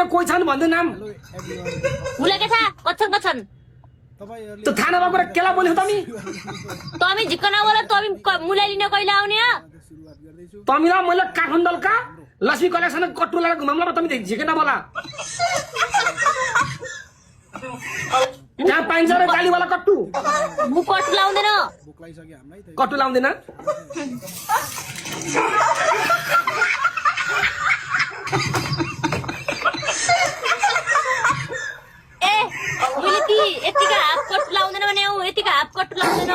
कोही छन् भन्दै नाम उसलाई के थाहा कच्छन् कच्छन् त्यो थाहा नभएको केला बोल्यौ तमी झिक्क नबोल तमी मुलाई लिन कहिले आउने हो तमीलाई मैले काठमाडौँका लक्ष्मी कलेक्सन कट्टु लगाएर घुमाउला तमी झिके नबोला त्यहाँ पाइन्छ रे गालीवाला कट्टु म कट्टु लाउँदैन कट्टु लाउँदैन ए मैले ती यतिका हाफ कट्टु लाउँदैन भने यतिका हाफ कट्टु लाउँदैन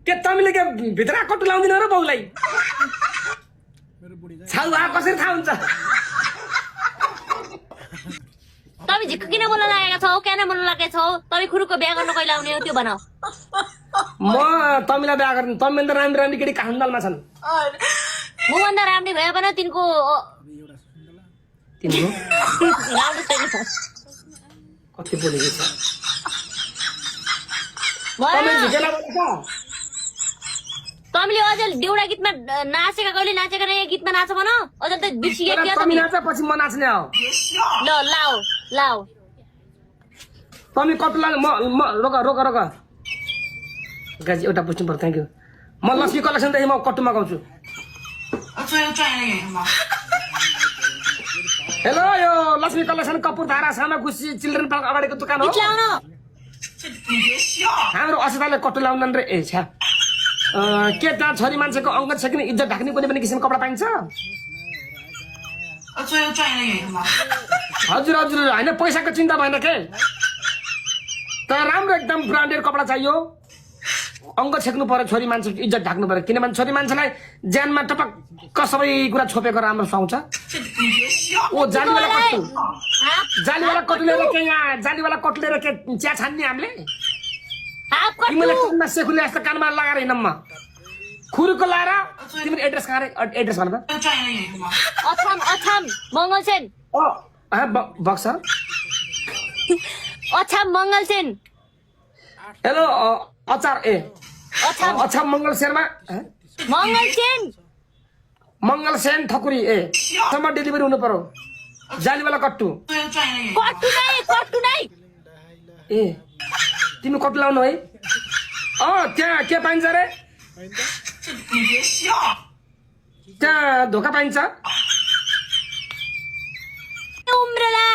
के तमीले के भित्र कट्टु लाउँदैन र बाउलाई छाउ आ कसरी थाहा हुन्छ तमी झिक्क किन बोल्न लागेका छौ किन बोल्न लागेका छौ तमी खुरुको बिहा गर्न कहिले आउने हो त्यो भन म तमीलाई बिहा गर्ने तमीभन्दा राम्रो राम्रो केटी काठमाडौँमा छन् मभन्दा राम्रै भए पनि तिनको राम्रो छैन कति बोलेको छ तमीले अझै देउडा गीतमा नाचेका कहिले नाचेका नै गीतमा नाच भन अझै त बिर्सिए क्या तमी नाच पछि म नाच्ने हो ल लाओ लाओ तमी कट्टु लाग म रोक रोक रोक गाजी एउटा पुछ्नु पर्छ थ्यांक यू म लक्ष्मी कलेक्सन देखि म कट्टु मगाउँछु हेलो यो लक्ष्मी कलेक्सन कपुरधारा सामा गुसी चिल्ड्रेन पार्क अगाडिको दोकान हो हाम्रो अस्पतालले कट्टु लाउँदैन रे ए छ्या के त्यहाँ छोरी मान्छेको अङ्ग छेक्ने इज्जत ढाक्ने कुनै पनि किसिमको कपडा पाइन्छ हजुर हजुर होइन पैसाको चिन्ता भएन के तर राम्रो एकदम ब्रान्डेड कपडा चाहियो अङ्ग छेक्नु पर्यो छोरी मान्छेको इज्जत ढाक्नु पर्यो किनभने छोरी मान्छेलाई ज्यानमा टपक्क सबै कुरा छोपेको राम्रो सुहाउँछ ओ जालीवाला कट्टु जालीवाला कट्टु लिएर के यहाँ जालीवाला कट्टु लिएर के चिया छान्ने हामीले तिमीले कानमा सेखुले जस्तो कानमा लगाएर हिँडम्मा खुरुको लाएर तिमीले एड्रेस कहाँ एड्रेस भन त अछाम अछाम मङ्गलसेन बक्सर अछाम मङ्गलसेन हेलो अचार ए अछाम अछाम मङ्गलसेनमा मङ्गलसेन मङ्गलसेन ठकुरी ए सम्म डेलिभरी हुनु पर्यो जालीवाला कट्टु कट्टु नै ए तिमी कट्टु लाउनु है त्यहाँ के पाइन्छ रे त्यहाँ धोका पाइन्छ उम्रेला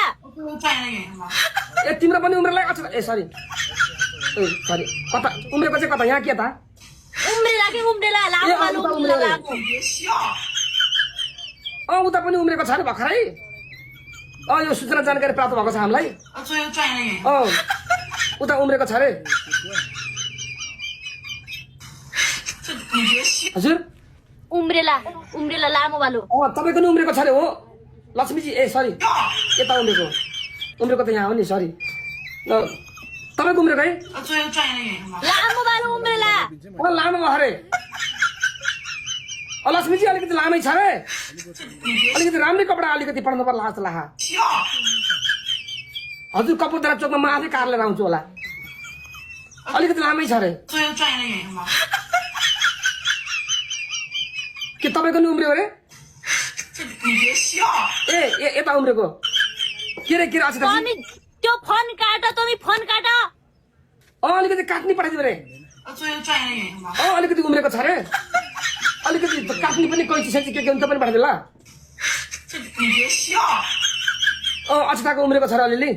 ए तिम्रो पनि उम्रेला अच्छा ए सरी सरी कता उम्रेको चाहिँ कता यहाँ के त उम्रेला के उम्रेला लामो लामो उम्रेला उता पनि उम्रेको छ रे भर्खरै यो सूचना जानकारी प्राप्त भएको छ हामीलाई उता उम्रेको छ रे हजुर उम्रेला उम्रेला लामो वालो तपाईको नि उम्रेको छ रे हो लक्ष्मीजी ए सरी यता उम्रेको त यहाँ हो नि सरी तपाईको उम्रेको है लामो वालो उम्रेला लामो भयो रे लक्ष्मीजी अलिकति लामै छ रे अलिकति राम्रै कपडा अलिकति पढ्नु पर्ला जस्तो लाग्छ हजुर कपुरधारा चोकमा म आफै कार लिएर आउँछु होला अलिकति लामै छ रे के तपाईँको नि उम्रियो रे ए यता उम्रेको के रे अच्छा त्यो फोन काट तमी फोन काट अलिकति काट्नी पठाइदियो रे अलिकति उम्रेको छ रे अलिकति काट्नी पनि कैची सैची के हुन्छ पनि पठाइदियो ल अछताको उम्रेको छ र अलिअलि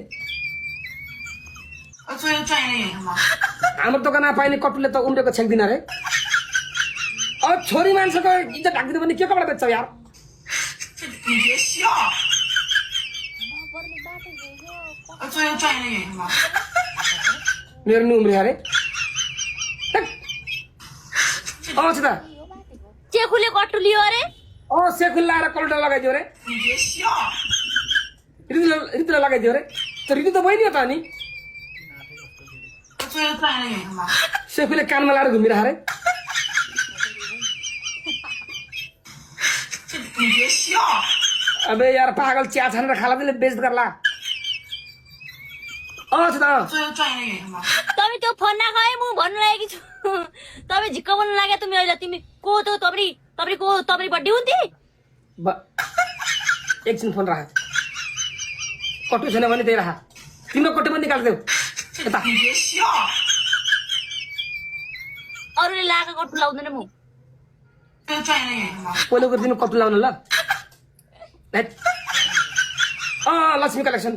हाम्रो दोकानमा पाइने कट्टुले त उम्रेको छेक्दिन रे छोरी मान्छेको इज्जत ढाक्दिनु भने के कपडा बेच्छौ यार मेरो नि उम्रियो अरे अछता चेखुले कट्टु लियो अरे सेखुल लाएर कल्टा लगाइदियो रे ऋतुलाई लगाइदियो रे ऋतु त बहिनी हो त अनि सेखुले कानमा लाएर घुमिरह रे अबे यार पागल चिया छानेर खाला त्यसले बेइज्जत गर्ला तपाईँ त्यो फोन नखाए म भन्नु लागेकी छु तपाईँ झिक्क बोल्नु लाग्यो तिमी अहिले तिमी को त तपाईँ बर्थडे हुन्थे एकछिन फोन राख कटु छैन भने त्यही राख तिम्रो कटु पनि निकालिदेऊ यता अरूले लगाएको कटु लाउँदैन म पहिलोको दिन कटु लाउनु ल लक्ष्मी कलेक्सन